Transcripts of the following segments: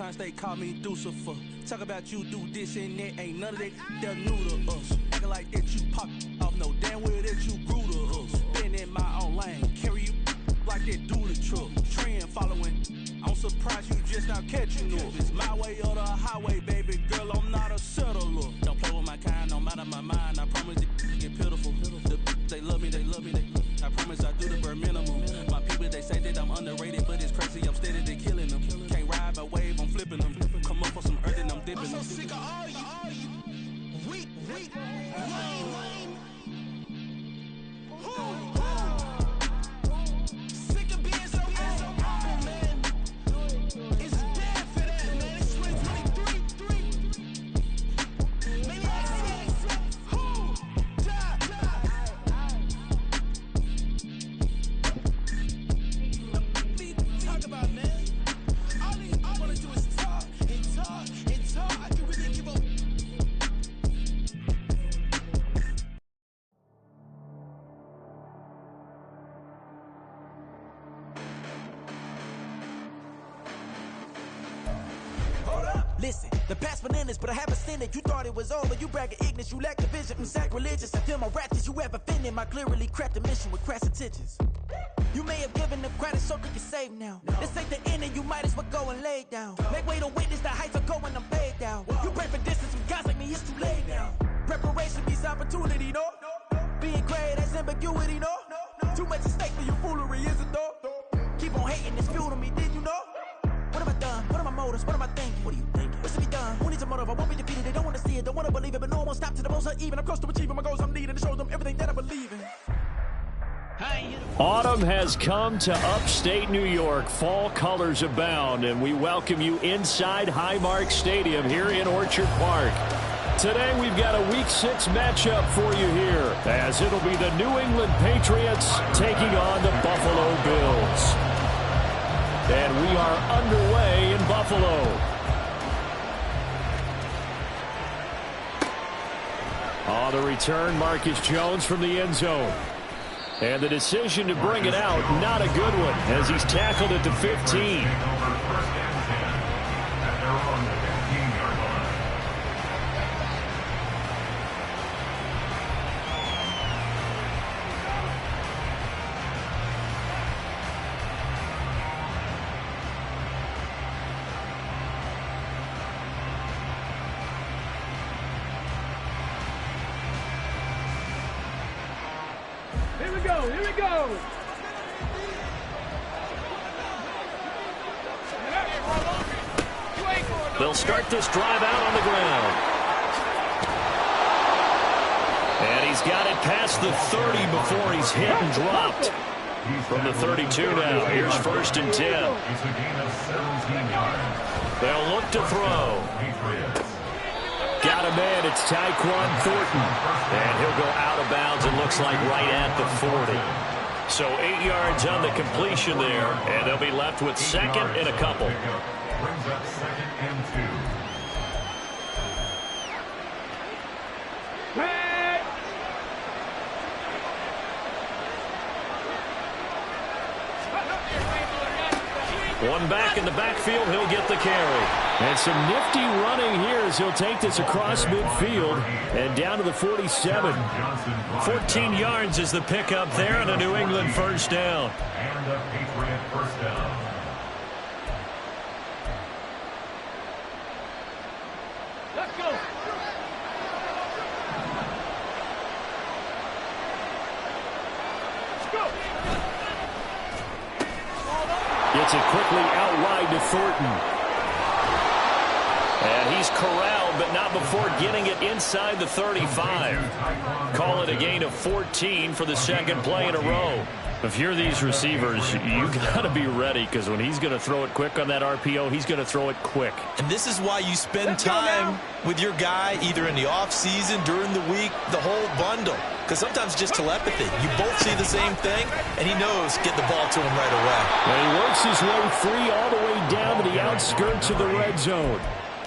Sometimes they call me Lucifer. Talk about you do this and that, ain't none of that. They're new to us. Acting like that you pop off, no damn well that you grew to us. Been in my own lane, carry you like that do the truck. Trend following. I'm surprised you just now catching up. It's my way or the highway, baby girl. I'm not a settler. Don't play with my kind, no matter my mind. I promise it get pitiful. They love me, they love me, I promise I do the bare minimum. My people, they say that I'm underrated, but it's crazy, I'm steady, they killing them. Can't ride my wave, I'm flipping them. Come up for some earth and I'm dipping them. I'm so sick of all you weak, lame. Sick of being so humble, man. It's dead for that, man. It's 2023. Listen, the past bananas, but I haven't seen it. You thought it was over, you bragging ignorance, you lack the vision. I'm sacrilegious, I feel my raptors, you have offended my clearly crafted mission with crass intentions. You may have given them credit so they can save now. This ain't the end and you might as well go and lay down. Make way to witness the heights are going, I'm paid down. You pray for distance from guys like me, it's too late now. Preparation means opportunity, no? Being great as ambiguity, no? Too much at stake for your foolery, is it though? Keep on hating, it's fuel to me, did you know? What have I done? What are my motives? What am I thinking? What are you thinking? What's to be done? Who needs a motive? I won't be defeated. They don't want to see it, don't want to believe it, but no one will stop to the most uneven. I'm close to achieving my goals. I'm needing to show them everything that I believe in. Autumn has come to upstate New York. Fall colors abound, and we welcome you inside Highmark Stadium here in Orchard Park. Today we've got a Week 6 matchup for you here, as it'll be the New England Patriots taking on the Buffalo Bills. And we are underway in Buffalo. On the return, Marcus Jones from the end zone. And the decision to bring it out, not a good one, as he's tackled at the 15. Here we go. They'll start this drive out on the ground. And he's got it past the 30 before he's hit and dropped. From the 32 now, here's 1st and 10. They'll look to throw. Got a man, it's Tyquan Thornton. And he'll go out of bounds, it looks like right at the 40. So 8 yards on the completion there, and they'll be left with 2nd and a couple. Brings up 2nd and 2. Hey! One back in the backfield, he'll get the carry. And some nifty running here as he'll take this across midfield and down to the 47. 14 yards is the pickup there and a New England first down. And a Patriot first down. Let's go. Let's go. Gets it quickly out wide to Thornton. And he's corralled, but not before getting it inside the 35. Call it a gain of 14 for the 2nd play in a row. If you're these receivers, you got to be ready, because when he's going to throw it quick on that RPO, he's going to throw it quick. And this is why you spend time with your guy either in the offseason, during the week, the whole bundle. Because sometimes just telepathy. You both see the same thing, and he knows get the ball to him right away. And he works his way free all the way down to the outskirts of the red zone.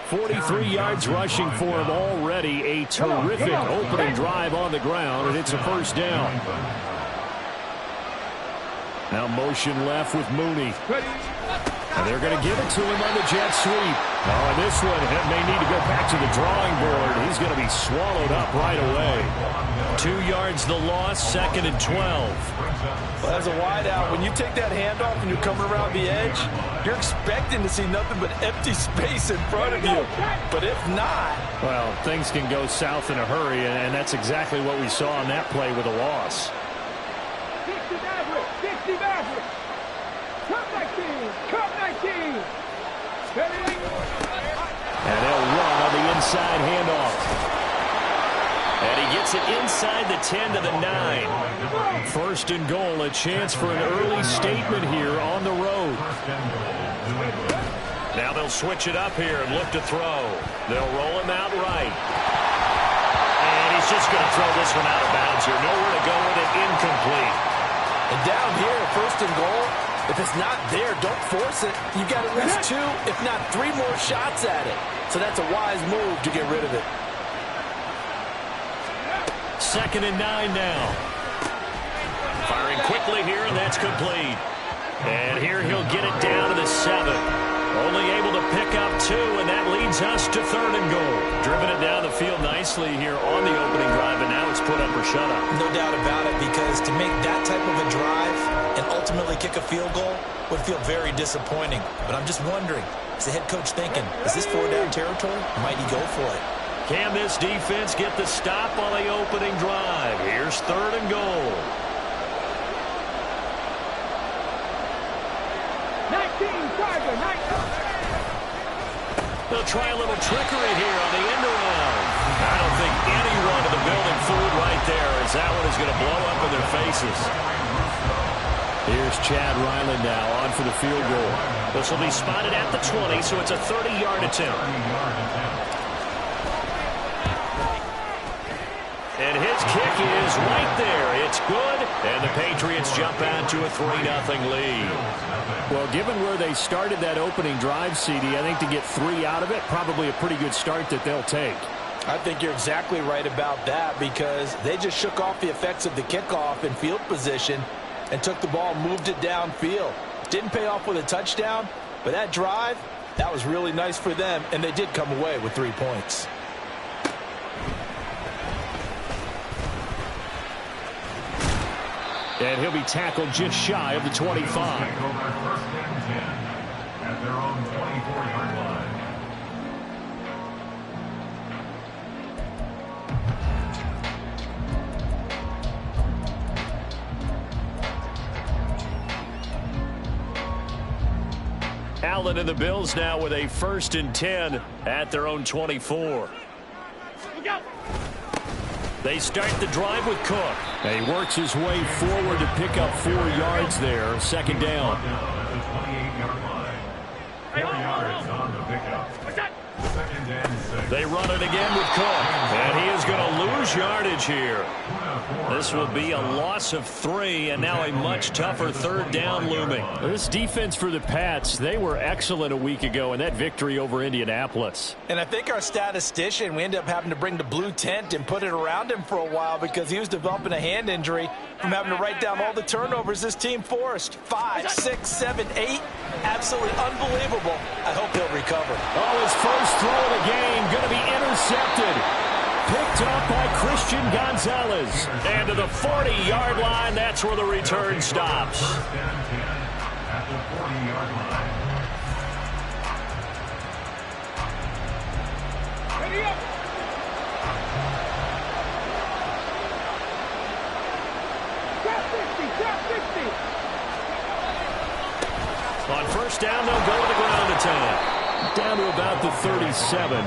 43 yards rushing for him already. A terrific opening drive on the ground, and it's a first down. Now motion left with Mooney. And they're going to give it to him on the jet sweep. Oh, and this one may need to go back to the drawing board. He's going to be swallowed up right away. 2 yards the loss, 2nd and 12. Well, as a wideout, when you take that handoff and you're coming around the edge, you're expecting to see nothing but empty space in front of you. But if not... Well, things can go south in a hurry, and that's exactly what we saw on that play with a loss. 60 Maverick, 60 Maverick. Cup 19, Cup 19. And they'll run on the inside handoff. And he gets it inside the 10 to the 9. 1st and goal, a chance for an early statement here on the road. Now they'll switch it up here and look to throw. They'll roll him out right. And he's just going to throw this one out of bounds here. Nowhere to go with it, incomplete. And down here, 1st and goal, if it's not there, don't force it. You got at least 2, if not 3 more shots at it. So that's a wise move to get rid of it. 2nd and 9 now. Firing quickly here, and that's complete. And here he'll get it down to the 7. Only able to pick up 2, and that leads us to 3rd and goal. Driven it down the field nicely here on the opening drive, and now it's put up or shut up. No doubt about it, because to make that type of a drive and ultimately kick a field goal would feel very disappointing. But I'm just wondering, is the head coach thinking, is this 4-down territory? Might he go for it? Can this defense get the stop on the opening drive? Here's 3rd and goal. 19, Tiger, 19. They'll try a little trickery here on the end around. I don't think anyone in the building fooled right there, as that one is going to blow up in their faces. Here's Chad Ryland now on for the field goal. This will be spotted at the 20, so it's a 30-yard attempt. And his kick is right there. It's good, and the Patriots jump out to a 3-0 lead. Well, given where they started that opening drive, CD, I think to get 3 out of it, probably a pretty good start that they'll take. I think you're exactly right about that, because they just shook off the effects of the kickoff in field position and took the ball and moved it downfield. Didn't pay off with a touchdown, but that drive, that was really nice for them, and they did come away with 3 points. And he'll be tackled just shy of the 25. At their own 24-yard line. Allen and the Bills now with a 1st and 10 at their own 24. They start the drive with Cook. And he works his way forward to pick up 4 yards there. 2nd down. At the 28-yard line. 4 yards on the pickup. 2nd and 6. They run it again with Cook. And he is going to lose yardage here. This will be a loss of 3, and now a much tougher 3rd down looming. This defense for the Pats, they were excellent a week ago in that victory over Indianapolis. And I think our statistician, we ended up having to bring the blue tent and put it around him for a while because he was developing a hand injury from having to write down all the turnovers this team forced. 5, 6, 7, 8. Absolutely unbelievable. I hope he'll recover. Oh, his first throw of the game going to be intercepted. Picked up by Christian Gonzalez. And to the 40-yard line, that's where the return stops. At the 40-yard line. Ready up. On 1st down, they'll go to the ground attack. Down to about the 37.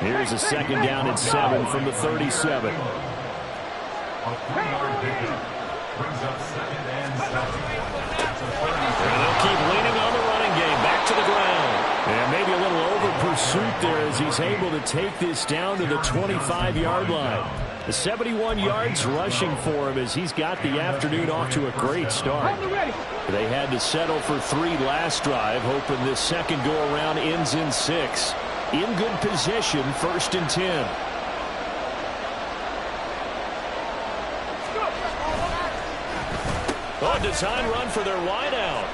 Here's a 2nd down and 7 from the 37. A 3-yard pickup brings up 2nd and 7. And they'll keep leaning on the running game. Back to the ground. And maybe a little over pursuit there as he's able to take this down to the 25-yard line. The 71 yards rushing for him as he's got the afternoon off to a great start. They had to settle for 3 last drive, hoping this second go-around ends in 6. In good position, 1st and 10. Oh, design run for their wideout.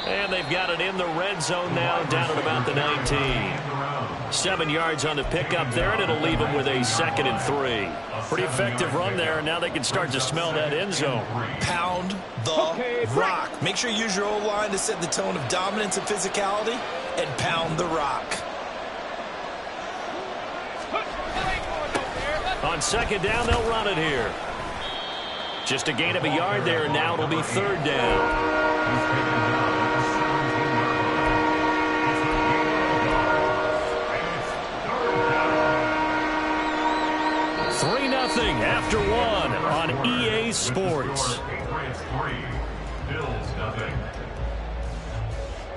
And they've got it in the red zone now, down at about the 19. 7 yards on the pickup there, and it'll leave them with a 2nd and 3. Pretty effective run there, and now they can start to smell that end zone. Pound the rock. Make sure you use your O-line to set the tone of dominance and physicality, and pound the rock. On 2nd down, they'll run it here. Just a gain of a yard there, and now it'll be 3rd down. 3-0 after 1 on EA Sports.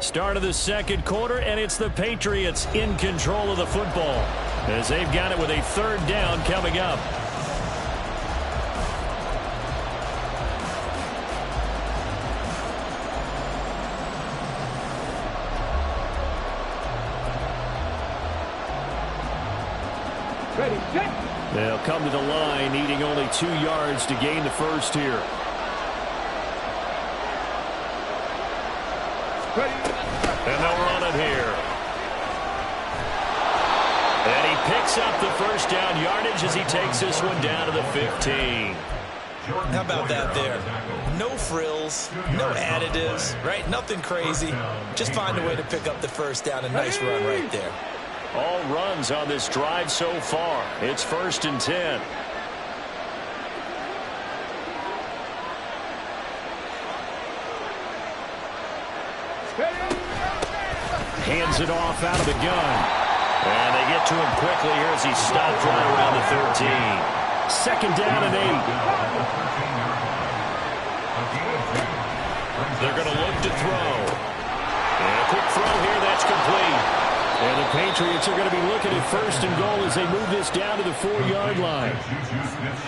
Start of the 2nd quarter, and it's the Patriots in control of the football as they've got it with a 3rd down coming up. Ready, set. They'll come to the line, needing only 2 yards to gain the first here. Ready. And they'll run it here. And he picks up the first down yardage as he takes this one down to the 15. How about that there? No frills, no additives, right? Nothing crazy. Just find a way to pick up the first down. A nice run right there. All runs on this drive so far. It's 1st and 10. Hands it off out of the gun. And they get to him quickly here as he stopped right around the 13. 2nd down and 8. They're going to look to throw. And a quick throw here, that's complete. And the Patriots are going to be looking at 1st and goal as they move this down to the 4-yard line.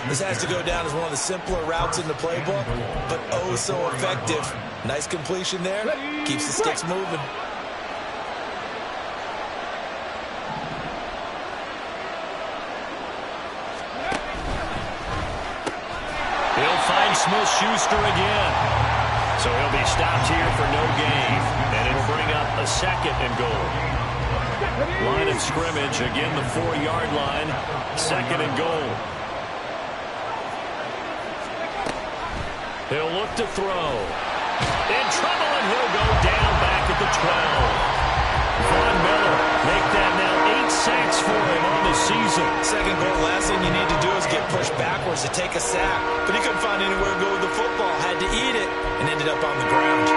This has to go down as one of the simpler routes in the playbook, but oh so effective. Nice completion there. Keeps the sticks moving. He'll find Smith-Schuster again. So he'll be stopped here for no gain. And it'll bring up a 2nd and goal. Line of scrimmage, again the 4-yard line, 2nd and goal. He'll look to throw. In trouble, and he'll go down back at the 12. Von Miller make that now 8 sacks for him on the season. 2nd goal, last thing you need to do is get pushed backwards to take a sack. But he couldn't find anywhere to go with the football, had to eat it, and ended up on the ground.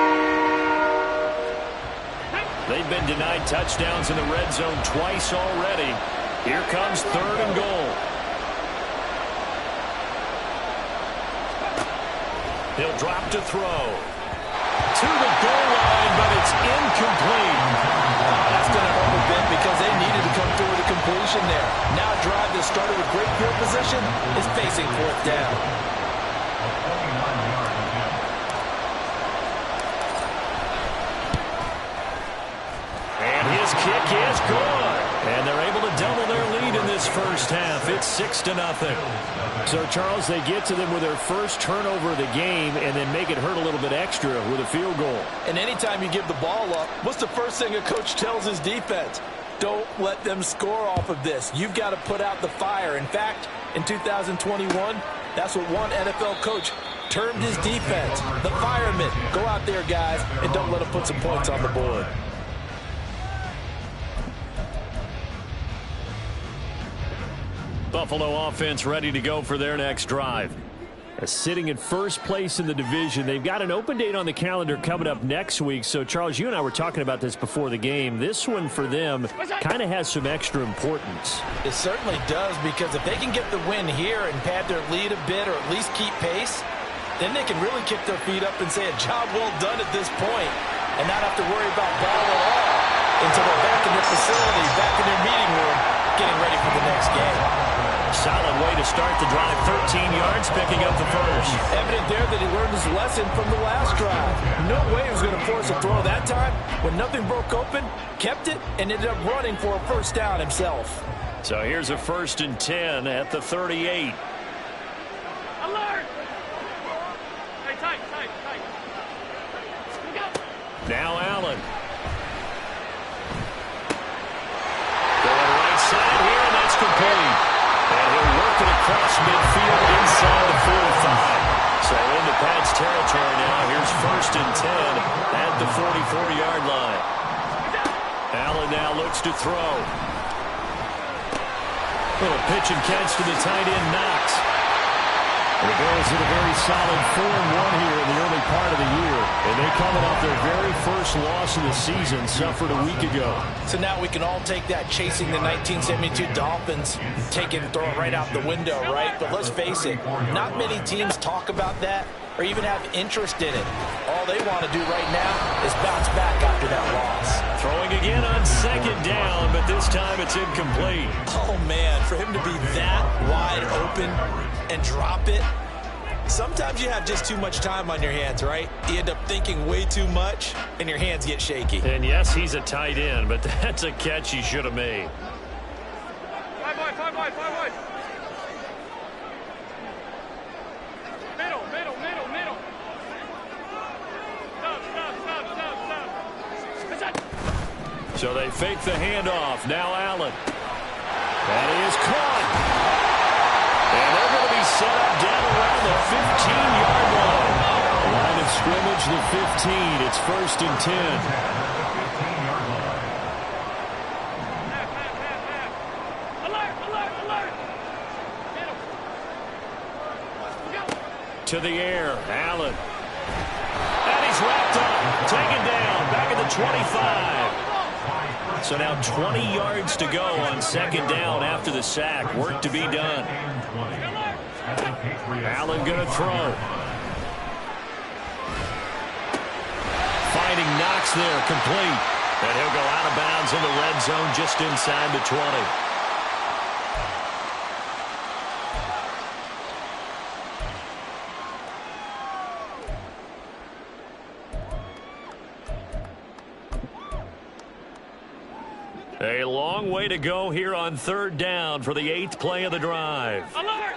They've been denied touchdowns in the red zone twice already. Here comes 3rd and goal. He'll drop to throw. To the goal line, but it's incomplete. That's going to hurt a bit because they needed to come through with a completion there. Now a drive that started with great field position is facing 4th down. His kick is good. And they're able to double their lead in this first half. It's 6-0. So, Charles, they get to them with their first turnover of the game and then make it hurt a little bit extra with a field goal. And anytime you give the ball up, what's the first thing a coach tells his defense? Don't let them score off of this. You've got to put out the fire. In fact, in 2021, that's what one NFL coach termed his defense. The firemen. Go out there, guys, and don't let them put some points on the board. Buffalo offense ready to go for their next drive. Sitting in first place in the division. They've got an open date on the calendar coming up next week. So, Charles, you and I were talking about this before the game. This one for them kind of has some extra importance. It certainly does, because if they can get the win here and pad their lead a bit or at least keep pace, then they can really kick their feet up and say a job well done at this point and not have to worry about ball at all until they're back in their facility, back in their meeting room, getting ready for the next game. Solid way to start the drive. 13 yards, picking up the first. Evident there that he learned his lesson from the last drive. No way he was going to force a throw that time. When nothing broke open, kept it, and ended up running for a first down himself. So here's a 1st and 10 at the 38. Alert! Hey, tight. Now Allen. Going right side here, and that's complete. And he'll work it across midfield inside the 45. So into Pat's territory now. Here's 1st and 10 at the 44-yard line. Allen now looks to throw. Little pitch and catch to the tight end, Knox. And the Bills in a very solid 4-1 here in the early part of the year. And they coming off their very first loss of the season, suffered a week ago. So now we can all take that chasing the 1972 Dolphins, take it and throw it right out the window, right? But let's face it, not many teams talk about that or even have interest in it. All they want to do right now is bounce back after that loss. Throwing again on 2nd down, but this time it's incomplete. Oh, man, for him to be that wide open and drop it. Sometimes you have just too much time on your hands, right? You end up thinking way too much, and your hands get shaky. And yes, he's a tight end, but that's a catch he should have made. Five wide. Middle. Stop. So they fake the handoff. Now Allen. That is caught. And they're going to be set up down around the 15-yard line. Line of scrimmage, the 15. It's 1st and 10. To the air, Allen. And he's wrapped up. Taken down. Back at the 25. So now 20 yards to go on 2nd down after the sack. Work to be done. Allen going to throw. Finding Knox there, complete. And he'll go out of bounds in the red zone just inside the 20. A long way to go here on 3rd down for the 8th play of the drive. Alert!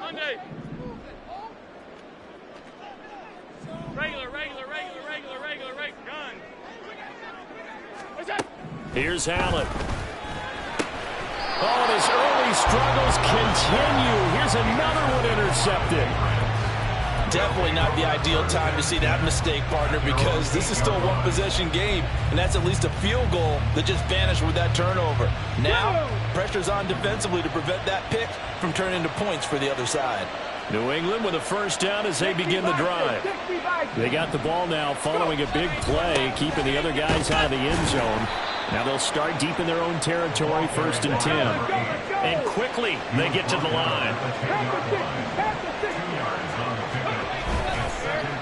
Monday. Regular. Gun. What's that? Here's Allen. Oh, his early struggles continue. Here's another one intercepted. Definitely not the ideal time to see that mistake, partner, because this is still a one-possession game, and that's at least a field goal that just vanished with that turnover. Now, pressure's on defensively to prevent that pick from turning into points for the other side. New England with a 1st down as they begin the drive. They got the ball now following a big play, keeping the other guys out of the end zone. Now they'll start deep in their own territory, 1st and 10. And quickly, they get to the line.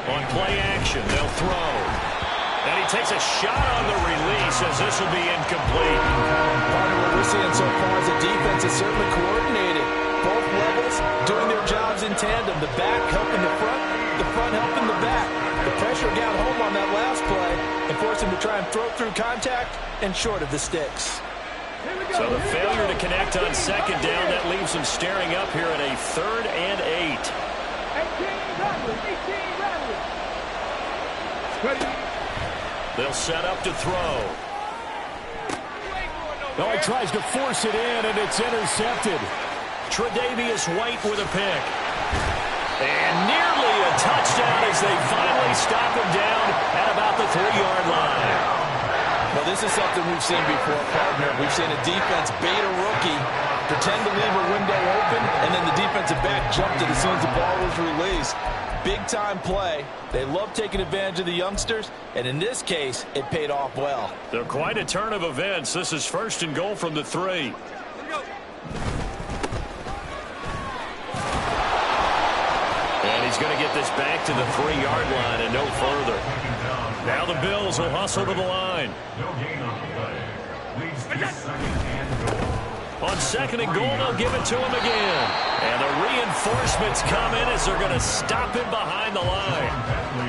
On play action, they'll throw. And he takes a shot on the release as this will be incomplete. What we're seeing so far is the defense is certainly coordinated. Both levels doing their jobs in tandem. The back helping the front helping the back. The pressure got home on that last play and forced him to try and throw through contact and short of the sticks. So the failure to connect on 2nd down, that leaves him staring up here at a 3rd and 8. They'll set up to throw. Oh, he tries to force it in, and it's intercepted. Tre'Davious White with a pick. And nearly a touchdown as they finally stop him down at about the 3-yard line. Well, this is something we've seen before, partner. We've seen a defense bait a rookie, pretend to leave a window open, and then the defensive back jumped it as soon as the ball was released. Big-time play. They love taking advantage of the youngsters, and in this case, it paid off well. They're quite a turn of events. This is 1st and goal from the 3. And he's going to get this back to the 3-yard line and no further. Now the Bills will hustle to the line. On 2nd and goal, they'll give it to him again. And the reinforcements come in as they're going to stop him behind the line.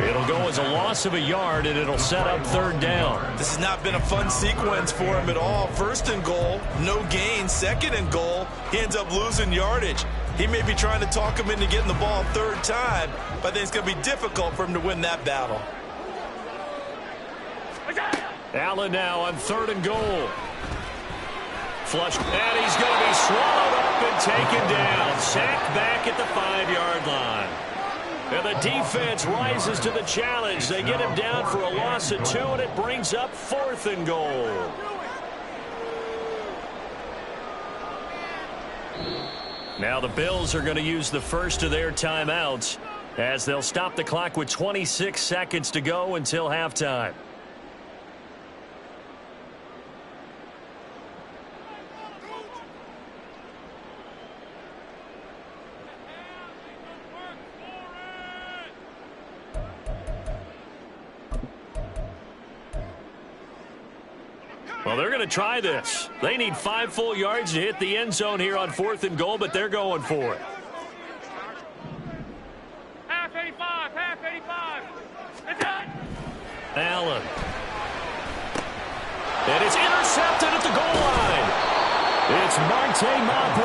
It'll go as a loss of a yard, and it'll set up 3rd down. This has not been a fun sequence for him at all. 1st and goal, no gain. 2nd and goal, he ends up losing yardage. He may be trying to talk him into getting the ball a third time, but I think it's going to be difficult for him to win that battle. Allen now on 3rd and goal. Flush, and he's going to be swallowed up and taken down. Sacked back at the 5-yard line. And the defense rises to the challenge. They get him down for a loss of 2, and it brings up 4th and goal. Now the Bills are going to use the first of their timeouts as they'll stop the clock with 26 seconds to go until halftime. Well, they're going to try this. They need 5 full yards to hit the end zone here on 4th and goal, but they're going for it. Half 85, half 85. It's done. Allen. And it's intercepted at the goal line. It's Marte Mapu,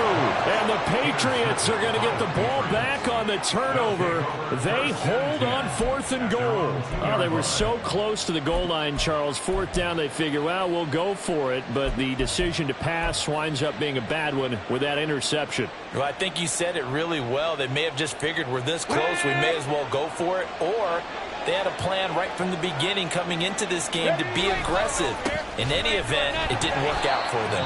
and the Patriots are going to get the ball back on the turnover. They hold on 4th and goal. Oh, they were so close to the goal line, Charles. 4th down, they figure, well, we'll go for it, but the decision to pass winds up being a bad one with that interception. Well, I think you said it really well. They may have just figured we're this close, we may as well go for it, or they had a plan right from the beginning coming into this game to be aggressive. In any event, it didn't work out for them.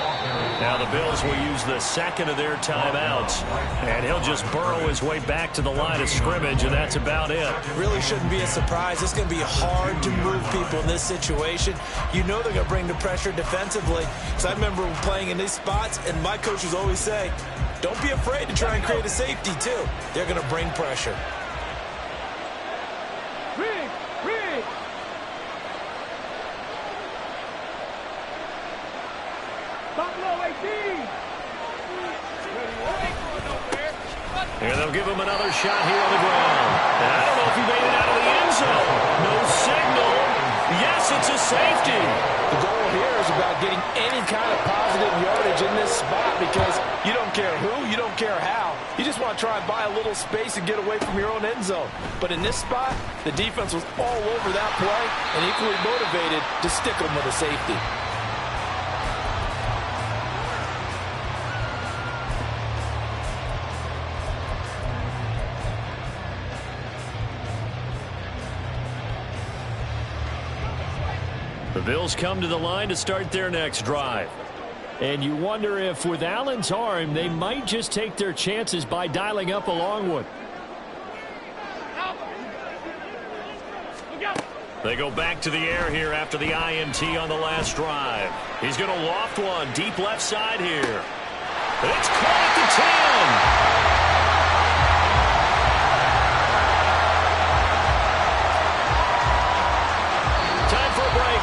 Now the Bills will use the second of their timeouts, and he'll just burrow his way back to the line of scrimmage, and that's about it. Really shouldn't be a surprise. It's going to be hard to move people in this situation. You know they're going to bring the pressure defensively. So I remember playing in these spots, and my coaches always say, don't be afraid to try and create a safety, too. They're going to bring pressure. And they'll give him another shot here on the ground. And I don't know if he made it out of the end zone. No signal. Yes, it's a safety. The goal here is about getting any kind of positive yardage in this spot because you don't care who, you don't care how. You just want to try and buy a little space and get away from your own end zone. But in this spot, the defense was all over that play and equally motivated to stick them with a safety. The Bills come to the line to start their next drive. And you wonder if with Allen's arm, they might just take their chances by dialing up a long one. They go back to the air here after the INT on the last drive. He's going to loft one deep left side here. It's caught at the 10.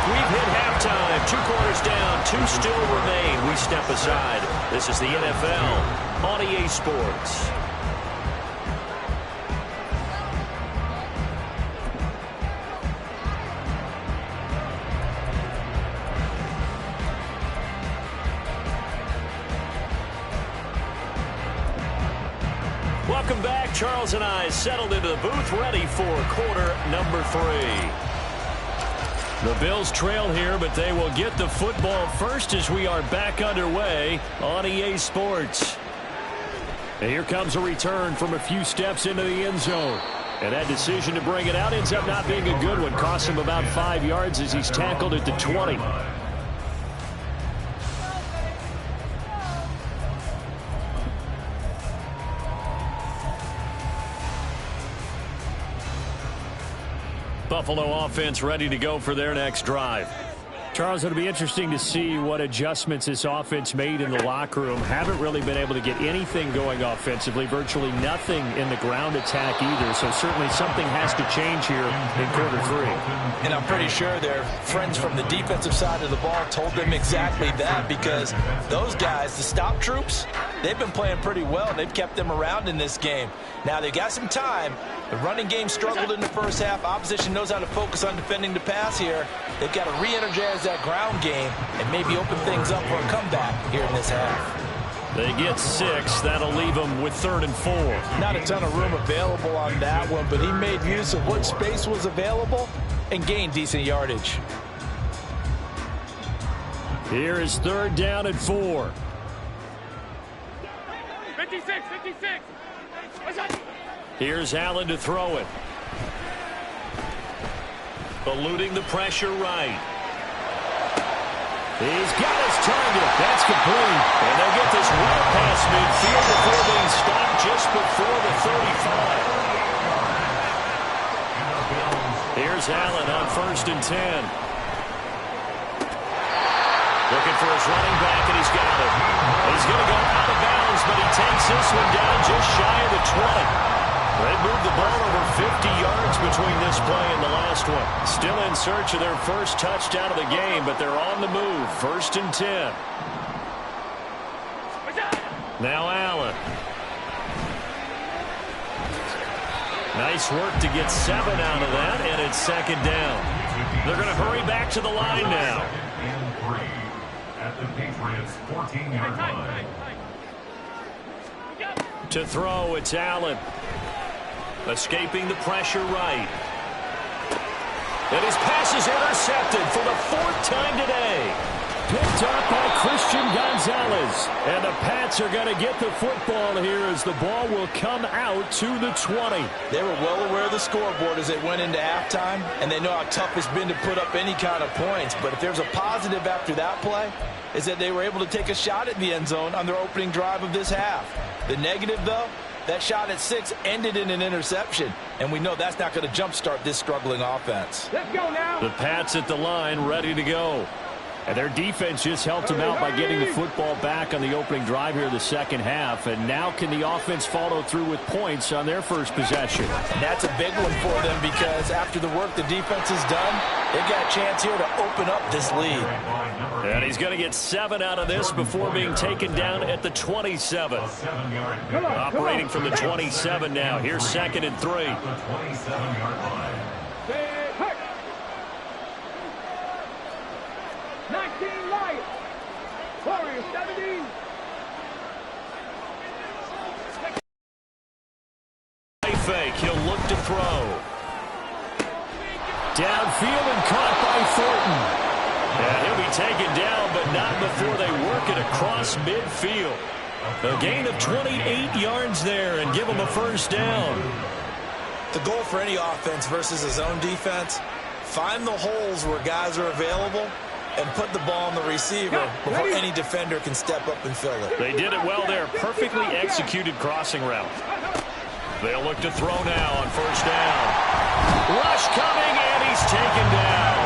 We've hit halftime. 2 quarters down. 2 still remain. We step aside. This is the NFL on EA Sports. Welcome back. Charles and I settled into the booth, ready for quarter number 3. The Bills trail here, but they will get the football first as we are back underway on EA Sports. And here comes a return from a few steps into the end zone. And that decision to bring it out ends up not being a good one. Costs him about 5 yards as he's tackled at the 20. Buffalo offense ready to go for their next drive. Charles, it'll be interesting to see what adjustments this offense made in the locker room. Haven't really been able to get anything going offensively, virtually nothing in the ground attack either. So certainly something has to change here in quarter 3. And I'm pretty sure their friends from the defensive side of the ball told them exactly that because those guys, the stop troops, they've been playing pretty well. They've kept them around in this game. Now they've got some time. The running game struggled in the first half. Opposition knows how to focus on defending the pass here. They've got to re-energize that ground game and maybe open things up for a comeback here in this half. They get 6. That'll leave them with 3rd and 4. Not a ton of room available on that one, but he made use of what space was available and gained decent yardage. Here is 3rd down and 4. 56, 56. Here's Allen to throw it. Eluding the pressure right. He's got his target. That's complete. And they'll get this well past midfield before being stopped just before the 35. Here's Allen on 1st and 10. Looking for his running back, and he's got it. He's going to go out of bounds, but he takes this one down just shy of the 20. They moved the ball over 50 yards between this play and the last one. Still in search of their first touchdown of the game, but they're on the move. 1st and 10. Now Allen. Nice work to get 7 out of that, and it's 2nd down. They're going to hurry back to the line now. And 3 at the Patriots' 14-yard line. To throw, it's Allen. Escaping the pressure right. And his pass is intercepted for the 4th time today. Picked up by Christian Gonzalez. And the Pats are going to get the football here as the ball will come out to the 20. They were well aware of the scoreboard as they went into halftime, and they know how tough it's been to put up any kind of points. But if there's a positive after that play, is that they were able to take a shot at the end zone on their opening drive of this half. The negative, though, that shot at 6 ended in an interception, and we know that's not going to jumpstart this struggling offense. Let's go now. The Pats at the line ready to go. And their defense just helped them out by getting the football back on the opening drive here in the second half. And now can the offense follow through with points on their first possession? And that's a big one for them because after the work the defense has done, they've got a chance here to open up this lead. And he's going to get 7 out of this before being taken down at the 27. Operating from the 27 now. Here's 2nd and 3. 27-yard line. 19 Lions. Warriors 17. Fake. He'll look to throw. Downfield and caught by Thornton. And he'll be taken down, but not before they work it across midfield. A gain of 28 yards there and give them a 1st down. The goal for any offense versus a zone defense, find the holes where guys are available and put the ball on the receiver before any defender can step up and fill it. They did it well there. Perfectly executed crossing route. They'll look to throw now on 1st down. Rush coming, and he's taken down.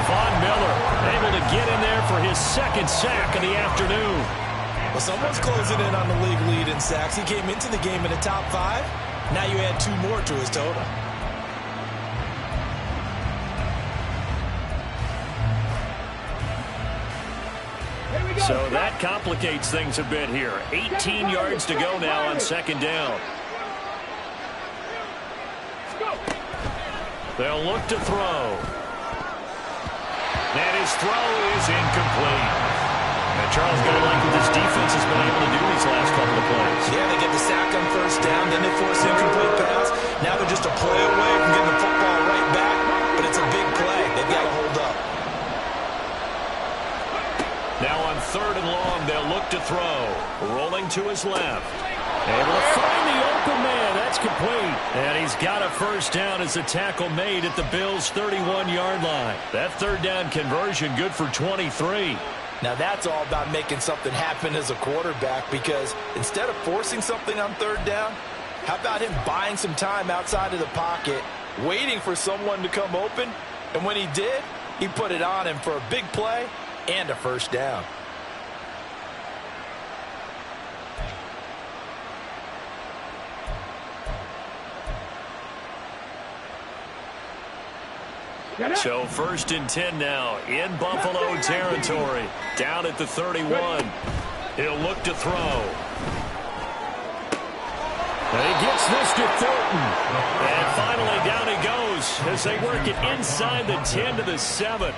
Von Miller able to get in there for his 2nd sack of the afternoon. Well, someone's closing in on the league lead in sacks. He came into the game in the top 5. Now you add 2 more to his total. So that complicates things a bit here. 18 yards to go now on 2nd down. They'll look to throw. And his throw is incomplete. And Charles got to like what this defense has been able to do these last couple of plays. Yeah, they get the sack on 1st down, then they force incomplete pass. Now they're just a play away from getting the football right back, but it's a big play. They've got to hold up. Now on 3rd and long, they'll look to throw. Rolling to his left. Able to find the open man. That's complete. And he's got a 1st down as the tackle made at the Bills' 31-yard line. That 3rd down conversion good for 23. Now that's all about making something happen as a quarterback, because instead of forcing something on 3rd down, how about him buying some time outside of the pocket, waiting for someone to come open, and when he did, he put it on him for a big play and a 1st down. So 1st and 10 now in Buffalo territory. Down at the 31. He'll look to throw. And he gets this to Thornton. And finally down he goes as they work it inside the 10 to the 7.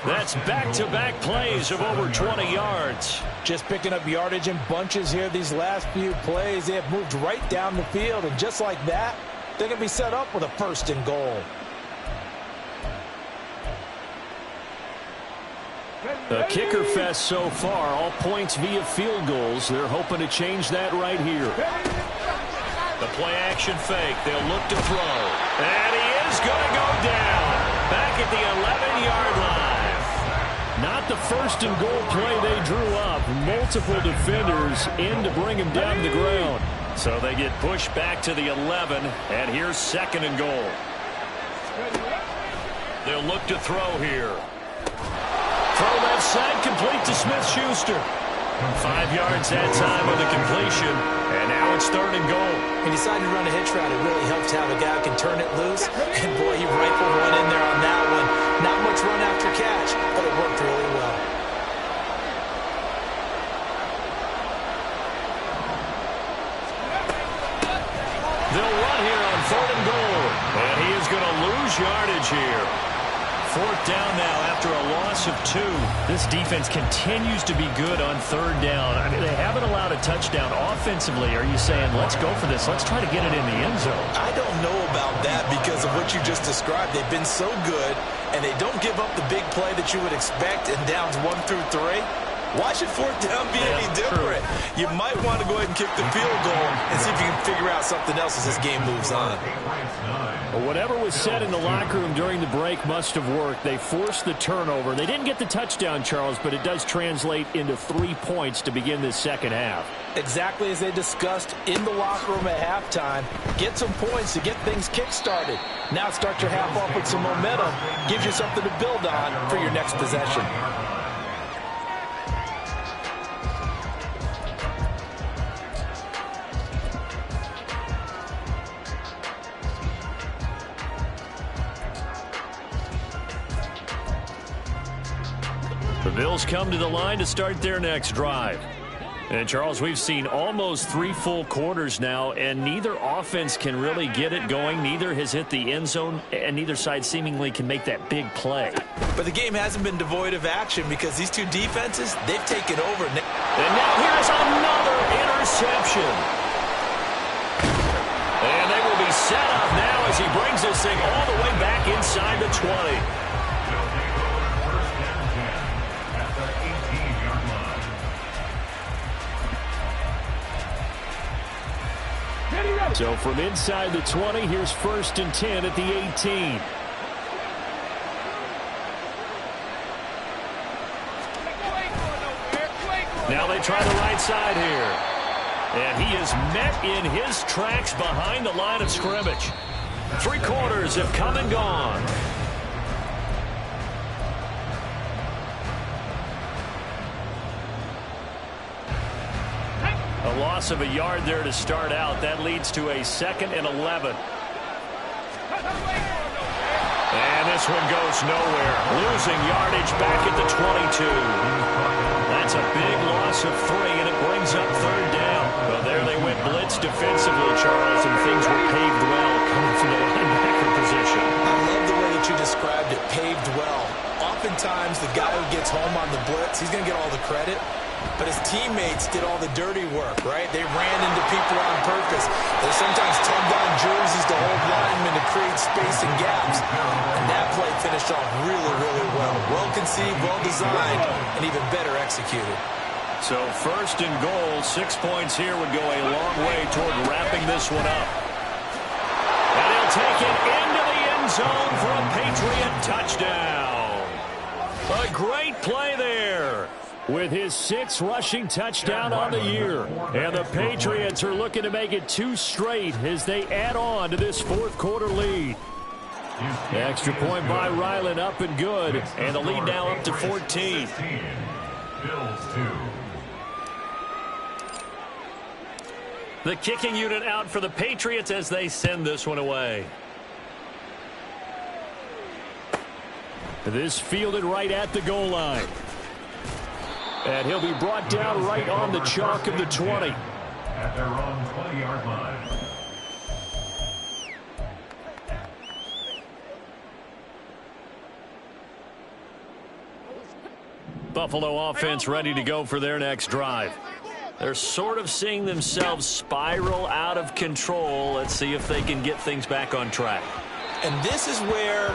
That's back-to-back plays of over 20 yards. Just picking up yardage in bunches here these last few plays. They have moved right down the field, and just like that, they're going to be set up with a 1st and goal. A kicker fest so far, all points via field goals. They're hoping to change that right here. The play-action fake. They'll look to throw. And he is going to go down. Back at the 11-yard line. Not the 1st and goal play they drew up. Multiple defenders in to bring him down to the ground. So they get pushed back to the 11, and here's 2nd and goal. They'll look to throw here. Throw left side, complete to Smith-Schuster. 5 yards that time with a completion, and now it's 3rd and goal. He decided to run a hitch route. It really helps to have a guy who can turn it loose. And, boy, he rifled one in there on that one. Not much run after catch, but it worked really well. They'll run here on 3rd and goal, and he is going to lose yardage here. 4th down now after a loss of 2. This defense continues to be good on 3rd down. I mean, they haven't allowed a touchdown offensively. Are you saying, let's go for this, let's try to get it in the end zone? I don't know about that because of what you just described. They've been so good, and they don't give up the big play that you would expect in downs 1 through 3. Why should 4th down be any different? You might want to go ahead and kick the field goal and see if you can figure out something else as this game moves on. Well, whatever was said in the locker room during the break must have worked. They forced the turnover. They didn't get the touchdown, Charles, but it does translate into 3 points to begin this 2nd half. Exactly as they discussed in the locker room at halftime. Get some points to get things kick-started. Now start your half off with some momentum. Gives you something to build on for your next possession. The Bills come to the line to start their next drive. And, Charles, we've seen almost 3 full quarters now, and neither offense can really get it going. Neither has hit the end zone, and neither side seemingly can make that big play. But the game hasn't been devoid of action because these two defenses, they've taken over. And now here's another interception. And they will be set up now as he brings this thing all the way back inside the 20. So from inside the 20, here's 1st and 10 at the 18. Now they try the right side here. And he is met in his tracks behind the line of scrimmage. 3 quarters have come and gone. A loss of a yard there to start out. That leads to a 2nd and 11. And this one goes nowhere. Losing yardage back at the 22. That's a big loss of 3, and it brings up 3rd down. Well, there they went blitz defensively, Charles, and things were paved well coming from the linebacker position. I love the way that you described it, paved well. Oftentimes, the guy who gets home on the blitz, he's going to get all the credit. But his teammates did all the dirty work, right? They ran into people on purpose. They sometimes tugged on jerseys to hold linemen to create space and gaps. And that play finished off really, really well. Well conceived, well designed, and even better executed. So 1st and goal, 6 points here would go a long way toward wrapping this one up. And he'll take it into the end zone for a Patriot touchdown. A great play there, with his 6th rushing touchdown on the year. And the Patriots are looking to make it 2 straight as they add on to this 4th quarter lead. Extra point by Ryland, up and good. And the lead now up to 14. Bills 2. The kicking unit out for the Patriots as they send this one away. This fielded right at the goal line. And he'll be brought down right on the chalk of the 20. At their own 20-yard line. Buffalo offense ready to go for their next drive. They're sort of seeing themselves spiral out of control. Let's see if they can get things back on track. And this is where